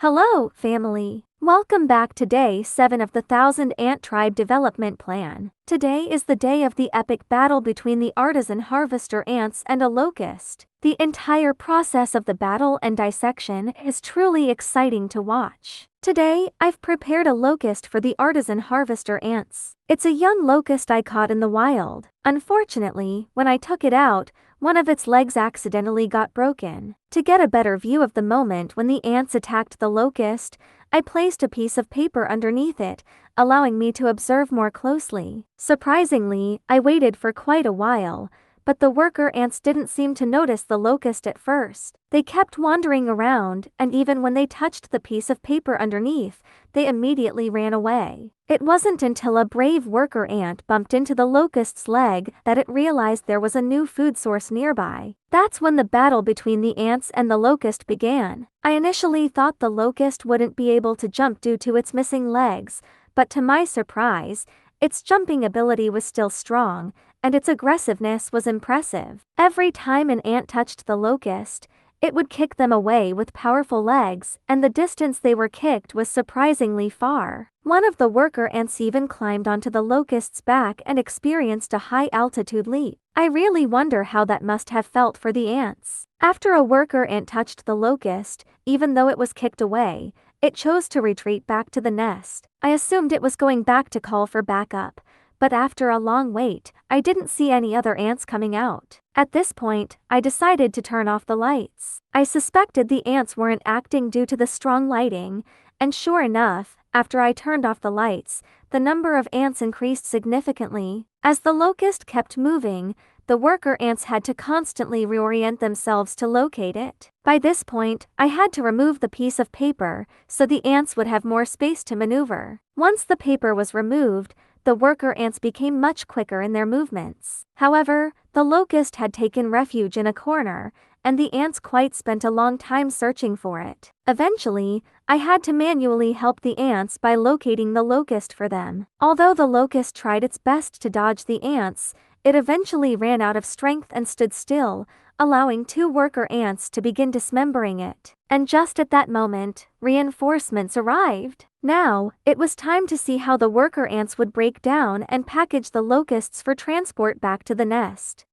Hello, family. Welcome back to day 7 of the 1000 Ant Tribe Development Plan. Today is the day of the epic battle between the artisan harvester ants and a locust. The entire process of the battle and dissection is truly exciting to watch. Today, I've prepared a locust for the artisan harvester ants. It's a young locust I caught in the wild. Unfortunately, when I took it out, one of its legs accidentally got broken. To get a better view of the moment when the ants attacked the locust, I placed a piece of paper underneath it, allowing me to observe more closely. Surprisingly, I waited for quite a while, but the worker ants didn't seem to notice the locust at first. They kept wandering around, and even when they touched the piece of paper underneath, they immediately ran away. It wasn't until a brave worker ant bumped into the locust's leg that it realized there was a new food source nearby. That's when the battle between the ants and the locust began. I initially thought the locust wouldn't be able to jump due to its missing legs, but to my surprise, its jumping ability was still strong, and its aggressiveness was impressive. Every time an ant touched the locust, it would kick them away with powerful legs, and the distance they were kicked was surprisingly far. One of the worker ants even climbed onto the locust's back and experienced a high-altitude leap. I really wonder how that must have felt for the ants. After a worker ant touched the locust, even though it was kicked away, it chose to retreat back to the nest. I assumed it was going back to call for backup, but after a long wait, I didn't see any other ants coming out. At this point, I decided to turn off the lights. I suspected the ants weren't acting due to the strong lighting, and sure enough, after I turned off the lights, the number of ants increased significantly. As the locust kept moving, the worker ants had to constantly reorient themselves to locate it. By this point, I had to remove the piece of paper so the ants would have more space to maneuver. Once the paper was removed, the worker ants became much quicker in their movements. However, the locust had taken refuge in a corner, and the ants quite spent a long time searching for it. Eventually, I had to manually help the ants by locating the locust for them. Although the locust tried its best to dodge the ants, it eventually ran out of strength and stood still, allowing two worker ants to begin dismembering it. And just at that moment, reinforcements arrived. Now, it was time to see how the worker ants would break down and package the locusts for transport back to the nest.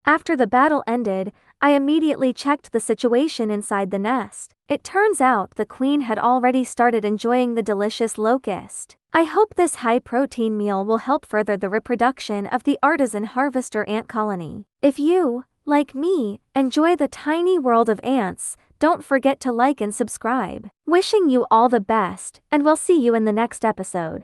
After the battle ended, I immediately checked the situation inside the nest. It turns out the queen had already started enjoying the delicious locust. I hope this high-protein meal will help further the reproduction of the artisan harvester ant colony. If you, like me, enjoy the tiny world of ants, don't forget to like and subscribe. Wishing you all the best, and we'll see you in the next episode.